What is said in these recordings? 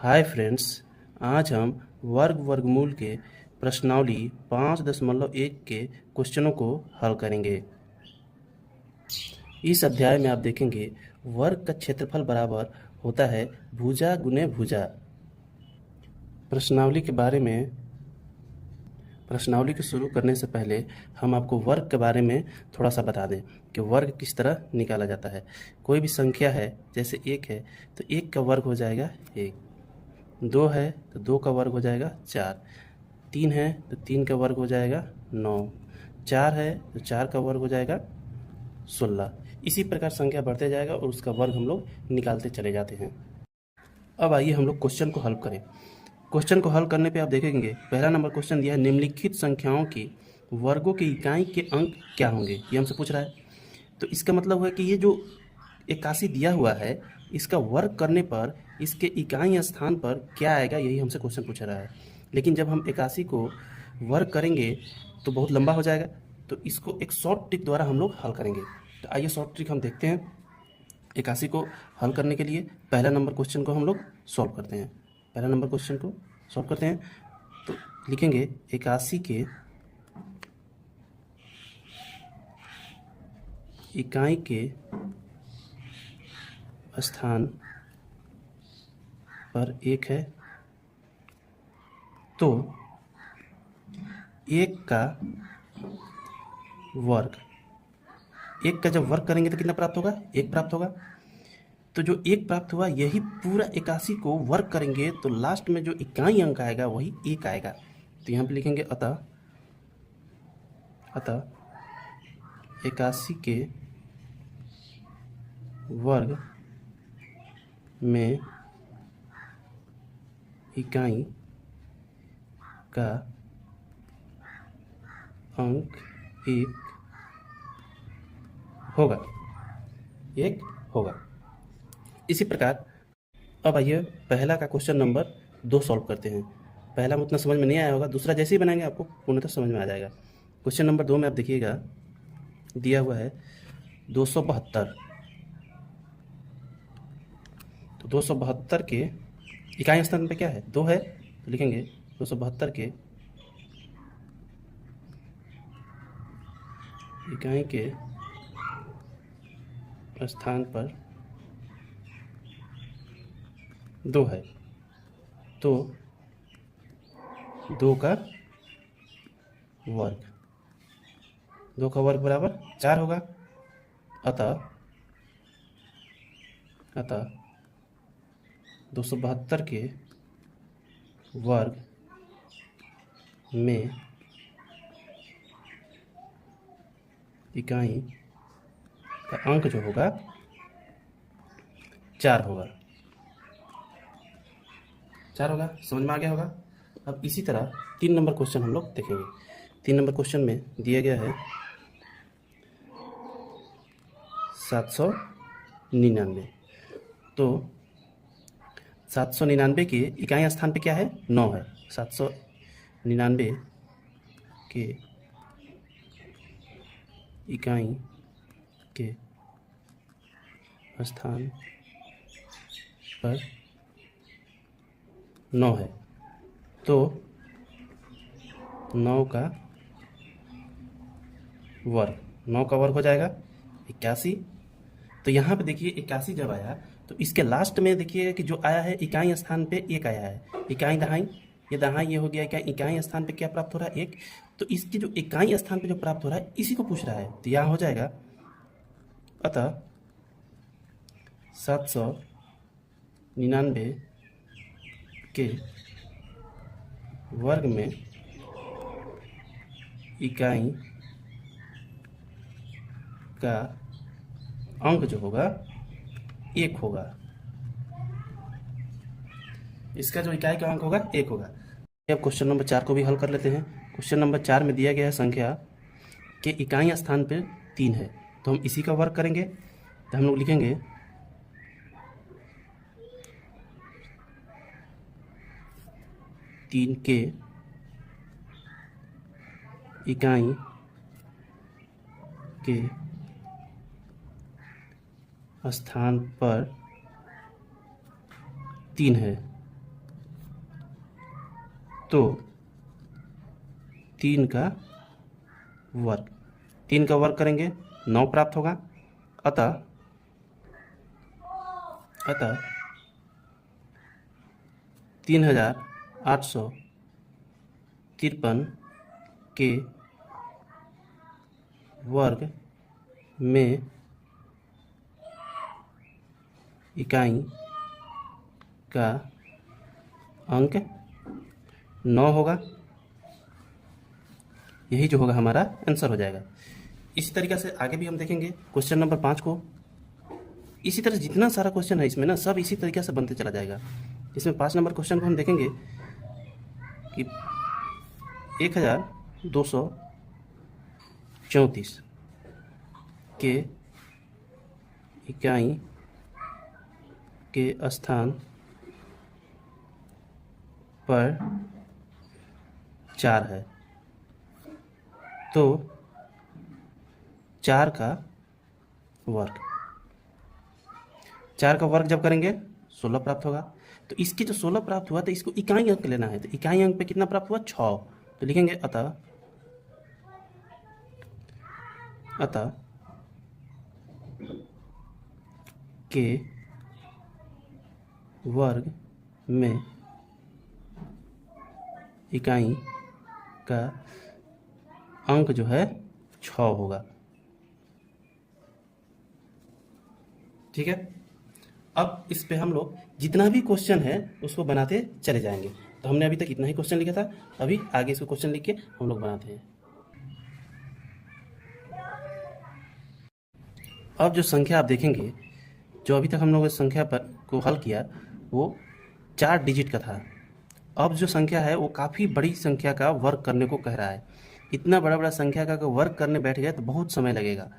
Hi friends, आज हम वर्गमूल के प्रश्नावली 5.1 के क्वेश्चनों को हल करेंगे। इस अध्याय में आप देखेंगे वर्ग का क्षेत्रफल बराबर होता है भुजा गुने भुजा। प्रश्नावली को शुरू करने से पहले हम आपको वर्ग के बारे में थोड़ा सा बता दें कि वर्ग किस तरह निकाला जाता है। कोई भी संख्या है, जैसे 1 है तो 1 का वर्ग हो जाएगा 1, 2 है तो 2 का वर्ग हो जाएगा 4, 3 है तो 3 का वर्ग हो जाएगा 9, 4 है तो 4 का वर्ग हो जाएगा 16। इसी प्रकार संख्या बढ़ते जाएगा और उसका वर्ग हम लोग निकालते चले जाते हैं। अब आइए हम लोग क्वेश्चन को हल करें। क्वेश्चन को हल करने पे आप देखेंगे पहला नंबर क्वेश्चन दिया है, निम्नलिखित संख्याओं के वर्गों की इकाई के अंक क्या होंगे, ये हमसे पूछ रहा है। तो इसका मतलब है कि ये जो 81 दिया हुआ है, इसका वर्ग करने पर इसके इकाई स्थान पर क्या आएगा, यही हमसे क्वेश्चन पूछ रहा है। लेकिन जब हम 81 को वर्ग करेंगे तो बहुत लंबा हो जाएगा, तो इसको एक शॉर्ट ट्रिक द्वारा हम लोग हल करेंगे। तो आइए शॉर्ट ट्रिक हम देखते हैं। 81 को हल करने के लिए पहला नंबर क्वेश्चन को हम लोग सॉल्व करते हैं। पहला नंबर क्वेश्चन को सॉल्व करते हैं तो लिखेंगे 81 के इकाई के स्थान पर 1 है, तो 1 का वर्ग, 1 का जब वर्ग करेंगे तो कितना प्राप्त होगा, 1 प्राप्त होगा। तो जो 1 प्राप्त हुआ, यही पूरा 81 को वर्ग करेंगे तो लास्ट में जो इकाई अंक आएगा वही 1 आएगा। तो यहाँ पे लिखेंगे अतः 81 के वर्ग में इकाई का अंक 1 होगा, 1 होगा। इसी प्रकार अब आइए पहला का क्वेश्चन नंबर 2 सॉल्व करते हैं। पहला में उतना समझ में नहीं आया होगा, दूसरा जैसे ही बनाएंगे आपको पूर्णतः समझ में आ जाएगा। क्वेश्चन नंबर 2 में आप देखिएगा दिया हुआ है 272। तो 272 के इकाई स्थान पे क्या है, 2 है, तो लिखेंगे 272 के इकाई के स्थान पर 2 है, तो 2 का वर्ग, 2 का वर्ग बराबर 4 होगा। अतः 272 के वर्ग में इकाई का अंक जो होगा 4 होगा, 4 होगा। समझ में आ गया होगा। अब इसी तरह 3 नंबर क्वेश्चन हम लोग देखेंगे। 3 नंबर क्वेश्चन में दिया गया है 799। तो 799 के इकाई स्थान पे क्या है, 9 है। 799 के इकाई के स्थान पर 9 है, तो 9 का वर्ग, 9 का वर्ग हो जाएगा 81। तो यहाँ पे देखिए 81 जब आया तो इसके लास्ट में देखिए कि जो आया है इकाई स्थान पे 1 आया है। इकाई दहाई, ये दहाई ये हो गया, क्या इकाई स्थान पे क्या प्राप्त हो रहा है, 1। तो इसकी जो इकाई स्थान पे जो प्राप्त हो रहा है इसी को पूछ रहा है, तो यहाँ हो जाएगा अतः 799 के वर्ग में इकाई का अंक जो होगा 1 होगा। इसका जो इकाई का अंक होगा 1 होगा। अब क्वेश्चन नंबर 4 को भी हल कर लेते हैं। क्वेश्चन नंबर 4 में दिया गया है संख्या के इकाई स्थान पर 3 है, तो हम इसी का वर्ग करेंगे। तो हम लोग लिखेंगे 3 के इकाई के स्थान पर 3 है, तो 3 का वर्ग, 3 का वर्ग करेंगे 9 प्राप्त होगा। अतः 3853 के वर्ग में इकाई का अंक 9 होगा। यही जो होगा हमारा आंसर हो जाएगा। इसी तरीके से आगे भी हम देखेंगे क्वेश्चन नंबर 5 को। इसी तरह जितना सारा क्वेश्चन है इसमें ना, सब इसी तरीके से बनते चला जाएगा। इसमें 5 नंबर क्वेश्चन को हम देखेंगे कि 1234 के इकाई के स्थान पर 4 है, तो 4 का वर्ग, 4 का वर्ग जब करेंगे 16 प्राप्त होगा। तो इसके जो 16 प्राप्त हुआ तो इसको इकाई अंक लेना है। तो इकाई अंक पे कितना प्राप्त हुआ? 6। तो लिखेंगे अतः के वर्ग में इकाई का अंक जो है 6 होगा। ठीक है। अब इस पे हम लोग जितना भी क्वेश्चन है उसको बनाते चले जाएंगे। तो हमने अभी तक इतना ही क्वेश्चन लिखा था, अभी आगे इसको क्वेश्चन लिख के हम लोग बनाते हैं। अब जो संख्या आप देखेंगे, जो अभी तक हम लोग इस संख्या पर को हल किया वो 4 डिजिट का था। अब जो संख्या है वो काफ़ी बड़ी संख्या का वर्क करने को कह रहा है। इतना बड़ा बड़ा संख्या का वर्क करने बैठ गए तो बहुत समय लगेगा,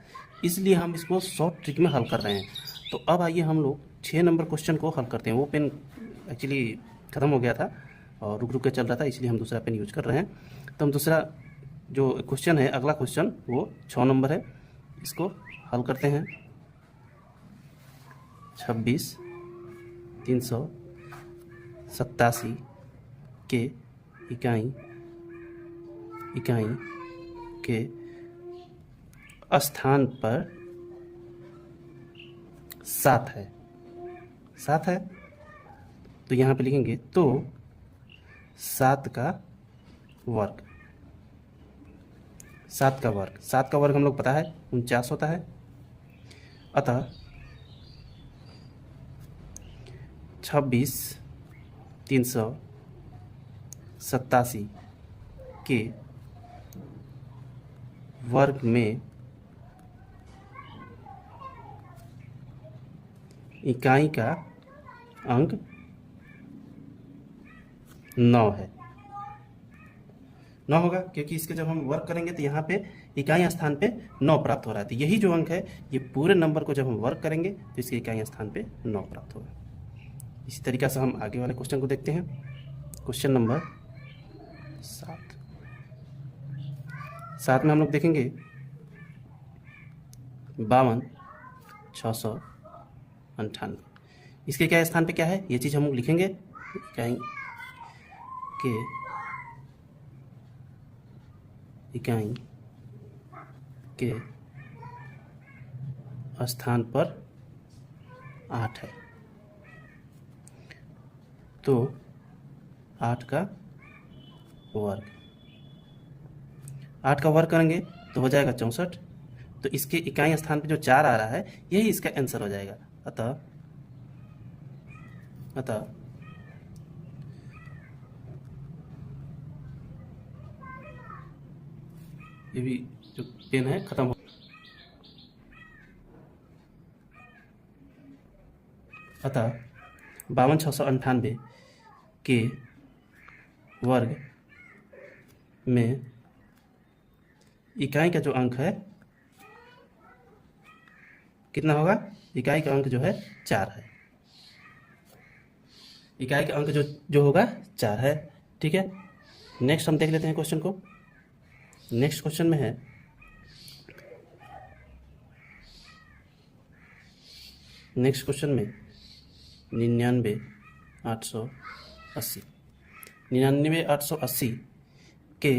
इसलिए हम इसको शॉर्ट ट्रिक में हल कर रहे हैं। तो अब आइए हम लोग 6 नंबर क्वेश्चन को हल करते हैं। वो पेन एक्चुअली ख़त्म हो गया था और रुक रुक के चल रहा था, इसलिए हम दूसरा पेन यूज कर रहे हैं। तो हम दूसरा जो क्वेश्चन है, अगला क्वेश्चन वो 6 नंबर है, इसको हल करते हैं। 26,387 के इकाई के स्थान पर 7 है, 7 है। तो यहाँ पे लिखेंगे तो 7 का वर्ग, 7 का वर्ग, 7 का वर्ग हम लोग पता है 49 होता है। अतः 26,387 के वर्ग में इकाई का अंक 9 है। 9 होगा क्योंकि इसके जब हम वर्क करेंगे तो यहाँ पे इकाई स्थान पे 9 प्राप्त हो रहा है। तो यही जो अंक है ये पूरे नंबर को जब हम वर्क करेंगे तो इसके इकाई स्थान पे 9 प्राप्त होगा। इसी तरीके से हम आगे वाले क्वेश्चन को देखते हैं। क्वेश्चन नंबर 7 में हम लोग देखेंगे 52,698। इसके क्या स्थान पे क्या है ये चीज़ हम लोग लिखेंगे। इकाई के स्थान पर 8 है, तो 8 का वर्ग, 8 का वर्ग करेंगे तो हो जाएगा 64। तो इसके इकाई स्थान पे जो 4 आ रहा है यही इसका आंसर हो जाएगा। अतः ये भी जो पेन है खत्म हो, अतः 52,698 के वर्ग में इकाई का जो अंक है कितना होगा? इकाई का अंक जो है 4 है। इकाई का अंक जो होगा 4 है। ठीक है। नेक्स्ट हम देख लेते हैं क्वेश्चन को। नेक्स्ट क्वेश्चन में है नेक्स्ट क्वेश्चन में 99,880। 99,880 के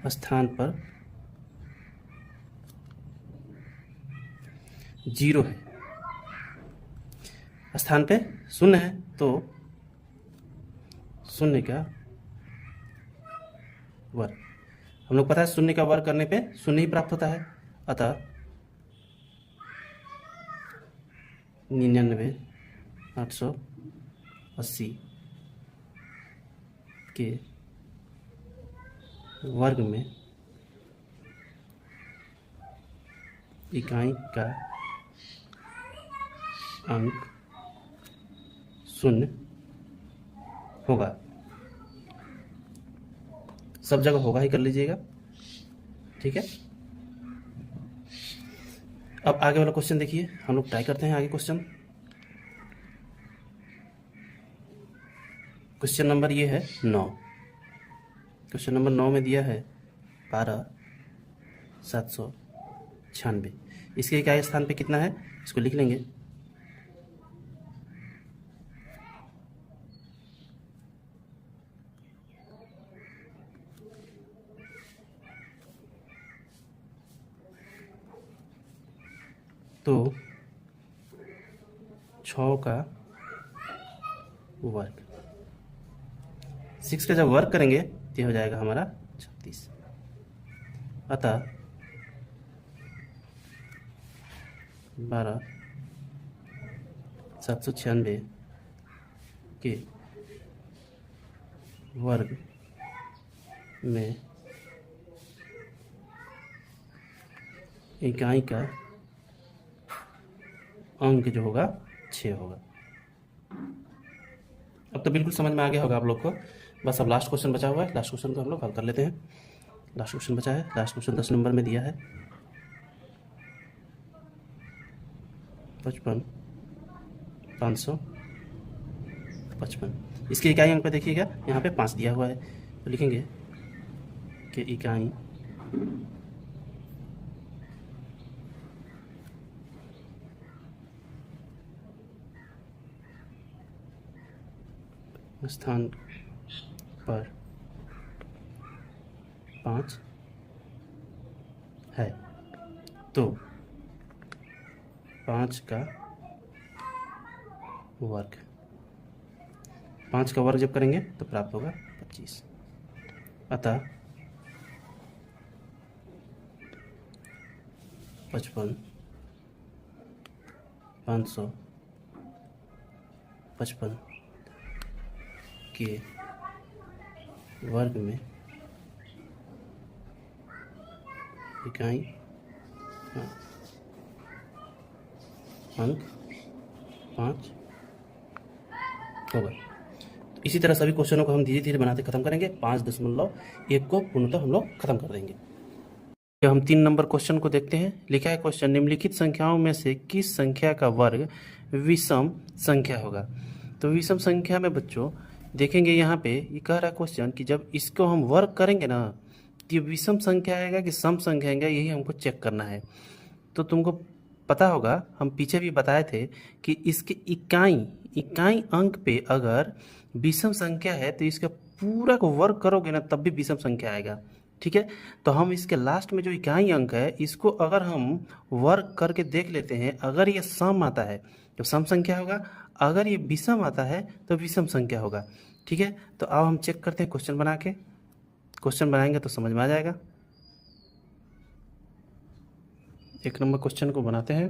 स्थान पर 0 है, स्थान पे शून्य है, तो शून्य का वर्ग, हम लोग पता है शून्य का वर्ग करने पे शून्य ही प्राप्त होता है, अतः 99,880 के वर्ग में इकाई का अंक शून्य होगा। सब जगह होगा ही कर लीजिएगा, ठीक है। अब आगे वाला क्वेश्चन देखिए, हम लोग ट्राई करते हैं आगे क्वेश्चन। क्वेश्चन नंबर ये है 9। क्वेश्चन नंबर 9 में दिया है 12,796। इसके इकाई स्थान पे कितना है, इसको लिख लेंगे। तो 6 का वर्ग, 6 का जब वर्ग करेंगे तो हो जाएगा हमारा 36। अतः 12,796 के वर्ग में इकाई का अंक जो होगा 6 होगा। अब तो बिल्कुल समझ में आ गया होगा आप लोग को। बस अब लास्ट क्वेश्चन बचा हुआ है, लास्ट क्वेश्चन को हम लोग हल कर लेते हैं। लास्ट क्वेश्चन बचा है, लास्ट क्वेश्चन 10 नंबर में दिया है 55,555। इसकी इकाई अंक पे देखिएगा, यहाँ पे 5 दिया हुआ है, तो लिखेंगे कि इकाई स्थान पर 5 है, तो 5 का वर्ग, 5 का वर्ग जब करेंगे तो प्राप्त होगा 25। अतः 55,555 के वर्ग में इकाई अंक 5 होगा। तो इसी तरह सभी क्वेश्चनों को हम धीरे धीरे बनाते खत्म करेंगे। 5.1 को पूर्णतः हम लोग खत्म कर देंगे। जब हम 3 नंबर क्वेश्चन को देखते हैं, लिखा है क्वेश्चन, निम्नलिखित संख्याओं में से किस संख्या का वर्ग विषम संख्या होगा। तो विषम संख्या में बच्चों देखेंगे, यहाँ पे ये कह रहा है क्वेश्चन कि जब इसको हम वर्ग करेंगे ना, तो ये विषम संख्या आएगा कि सम संख्या आएगा, यही हमको चेक करना है। तो तुमको पता होगा, हम पीछे भी बताए थे कि इसके इकाई अंक पे अगर विषम संख्या है तो इसका पूरा को वर्ग करोगे ना तब भी विषम संख्या आएगा, ठीक है। तो हम इसके लास्ट में जो इकाई अंक है इसको अगर हम वर्ग करके देख लेते हैं, अगर ये सम आता है तो सम संख्या होगा, अगर ये विषम आता है तो विषम संख्या होगा, ठीक है। तो अब हम चेक करते हैं क्वेश्चन बना के, क्वेश्चन बनाएंगे तो समझ में आ जाएगा। 1 नंबर क्वेश्चन को बनाते हैं।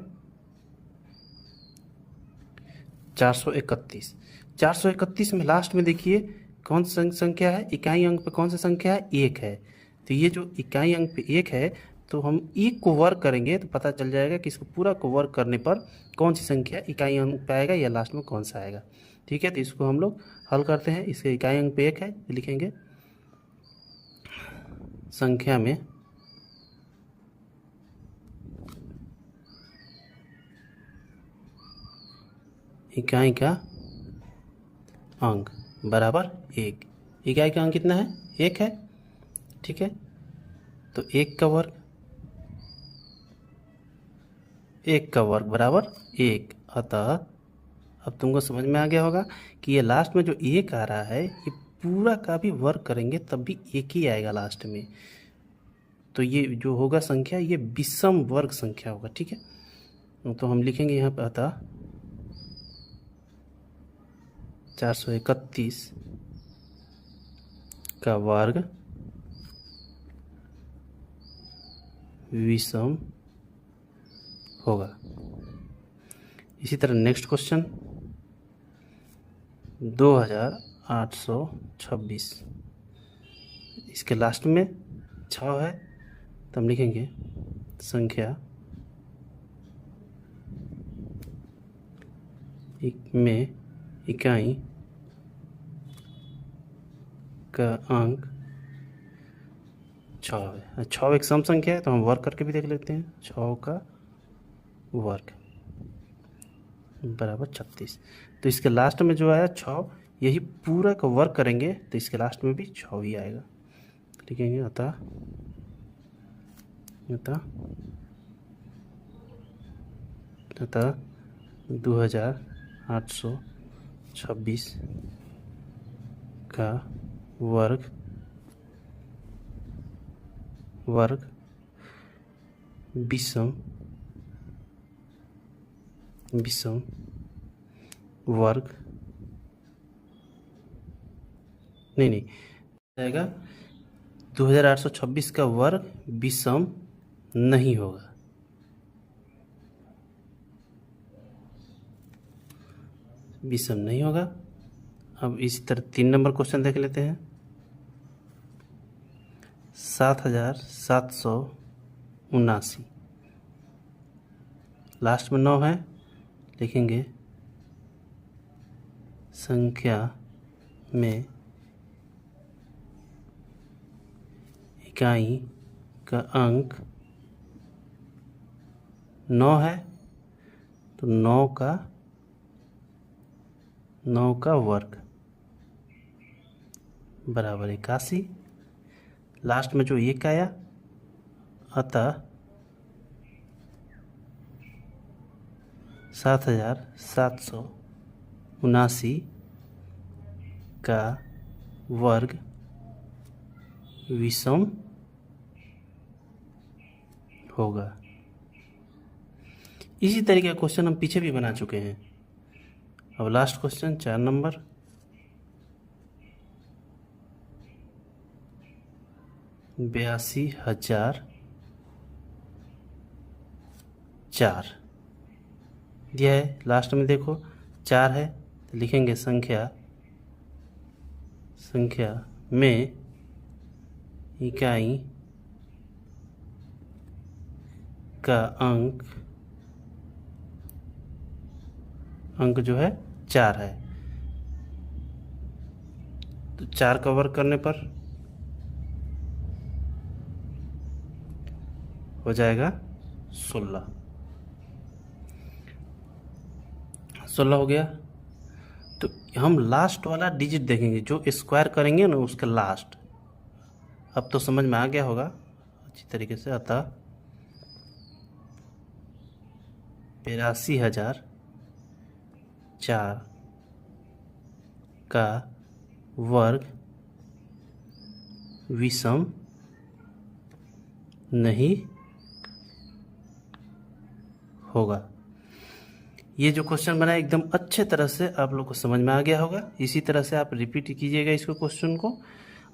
431 में लास्ट में देखिए कौन सी संख्या है, इकाई अंक पे कौन सी संख्या है, 1 है। तो ये जो इकाई अंक पे 1 है, तो हम 1 को वर्ग करेंगे तो पता चल जाएगा कि इसको पूरा को वर्ग करने पर कौन सी संख्या इकाई अंक पे आएगा या लास्ट में कौन सा आएगा, ठीक है। तो इसको हम लोग हल करते हैं। इसके इकाई अंक पे 1 है, तो लिखेंगे संख्या में इकाई का अंक बराबर 1। इकाई का अंक कितना है, 1 है, ठीक है। तो 1 का वर्ग, 1 का वर्ग बराबर 1। अतः अब तुमको समझ में आ गया होगा कि ये लास्ट में जो 1 आ रहा है ये पूरा का भी वर्ग करेंगे तब भी 1 ही आएगा लास्ट में। तो ये जो होगा संख्या ये विषम वर्ग संख्या होगा, ठीक है। तो हम लिखेंगे यहाँ पर अतः 431 का वर्ग विषम होगा। इसी तरह नेक्स्ट क्वेश्चन 2826, इसके लास्ट में 6 है तो हम लिखेंगे संख्या में इकाई का अंक 6 है। 6 एक सम संख्या है तो हम वर्ग करके भी देख लेते हैं। 6 का वर्ग बराबर 36। तो इसके लास्ट में जो आया 6, यही पूरा का वर्ग करेंगे तो इसके लास्ट में भी 6 ही आएगा। लिखेंगे अतः 2826 का वर्ग विषम वर्ग नहीं आएगा। 2826 का वर्ग विषम नहीं होगा। विषम नहीं होगा। अब इसी तरह 3 नंबर क्वेश्चन देख लेते हैं। 7779, लास्ट में 9 है, लिखेंगे संख्या में इकाई का अंक 9 है तो 9 का वर्ग बराबर 81। लास्ट में जो 1 आया अतः 7779 का वर्ग विषम होगा। इसी तरीके का क्वेश्चन हम पीछे भी बना चुके हैं। अब लास्ट क्वेश्चन 4 नंबर 82,004 दिया है। लास्ट में देखो 4 है तो लिखेंगे संख्या में इकाई का अंक जो है 4 है। तो 4 का वर्ग करने पर हो जाएगा 16 हो गया। तो हम लास्ट वाला डिजिट देखेंगे, जो स्क्वायर करेंगे ना उसका लास्ट। अब तो समझ में आ गया होगा अच्छी तरीके से। अतः 82,004 का वर्ग विषम नहीं होगा। ये जो क्वेश्चन बना एकदम अच्छे तरह से आप लोग को समझ में आ गया होगा। इसी तरह से आप रिपीट कीजिएगा इसको, क्वेश्चन को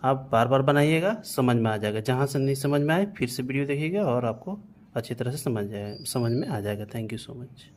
आप बार बार बनाइएगा, समझ में आ जाएगा। जहाँ से नहीं समझ में आए फिर से वीडियो देखिएगा और आपको अच्छी तरह से समझ में आ जाएगा। Thank you so much.